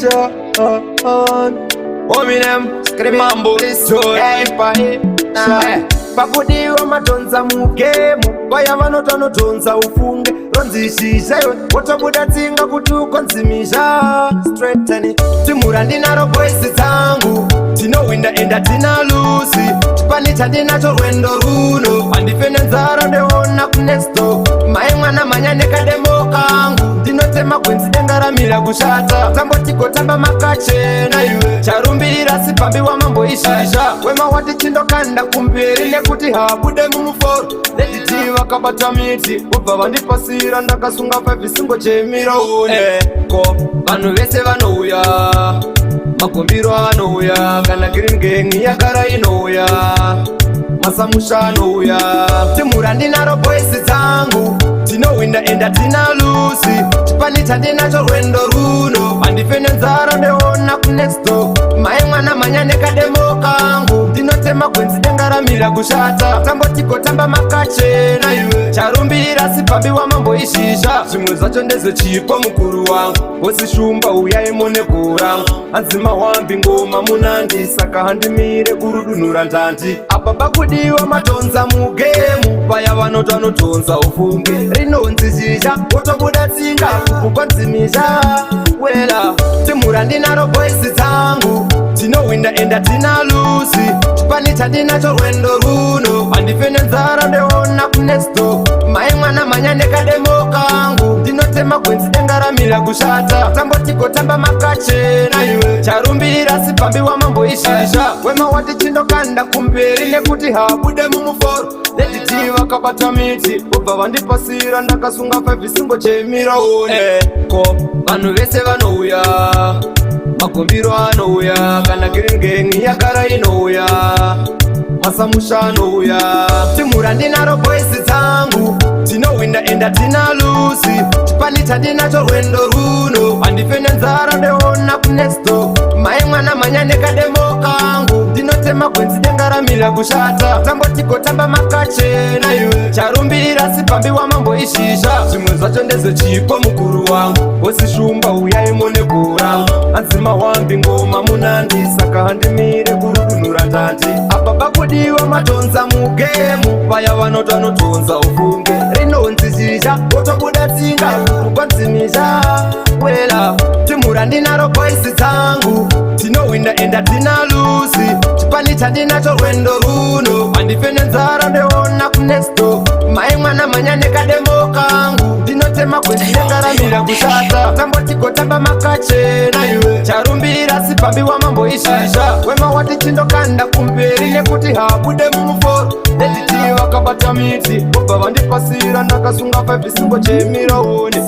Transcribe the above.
Sean. Ominem, Screamambo, pakudiwa matonza mugemu vaya vanotanotonza ufunge ronzishisha iwe wotobuda tsinga kuti ukonzimisha straighteni timura ndinaro voisi dzangu tinowinda enda tina lusi chipani chandinacho rwendo runo handife nenzara ndeona kunexto mai mwana manyanekademo kangu ndinotema gwenzi dengaramira kushata tambotigotamba makachena iwe charumbirira sipambiwa mamboishisha wema wati chindokanda kumberi nekuti habude mumuforo neditiva kabata miti wobva vandipasira ndakasunga 5 isingo chemira une ko vanhu vese vanouya magombiro anouya kana green gang yagara inouya masamusha anouya timura ndinaro voisi dzangu tinowinda enda tina lusi chipani chandinacho rwendo runo handife nenzara ndeona kunexto mai mwana manyanekademo kangu ndinotema gwenzi dengaramira kushata tambotigotamba makachena iwe charumbirira sipambiwa mamboishisha zvimwe zvacho ndezvechipo mukuru wangu wosishumba uyaimonekurangu hanzima wambi ngoma munandi saka handimire kurudunura ndandi apa pakudiwa matonza mugemu vaya vanotanotonza ufunge rinonzi shisha wotobuda tsinga kukonzimisha wela timura ndinaro voisi dzangu tinowinda enda tina lusi chipani chandinacho rwendo runo handife nenzara ndeona kunexto mai mwana manyanekademo kangu ndinotema gwenzi dengaramira kushata tambotigotamba makachena iwe charumbirira sipambiwa mamboishisha wema wati chindokanda kumberi nekuti habude mumuforo neditiva kabata miti wobva vandipasira ndakasunga 5 isingo chemira une ko vanhu vese vanouya magombiro anouya kana green gang yagara inouya masamusha anouya timura ndinaro voisi dzangu tinowinda enda tina lusi chipani chandinacho rwendo runo handife nenzara ndeona kunexto mai mwana manyanekademo kangu ndinotema gwenzi dengaramira kushata tambotigotamba makachena iwe charumbirira sipambiwa mamboishisha zvimwe zvacho ndezvechipo mukuru wangu wosishumba uyaimonekurangu hanzima wambi ngoma munandi saka handimire kurudunura ndandi apa pakudiwa matonza mugemu vaya vanotanotonza ufunge rinonzi shisha wotobuda tsinga kukonzimisha wela timura ndinaro voisi dzangu tinowinda enda tina lusi chipani chandinacho rwendo runo handife nenzara ndeona kunexto mai mwana manyanekademo kangu ndinotema gwenzi dengaramira kushata tambotigotamba makachena iwe charumbirira sipambiwa mamboishisha wema wati chindokanda kumberi nekuti habude mumuforo neditiva kabata miti wobva vandipasira ndakasunga 5 isingo chemira une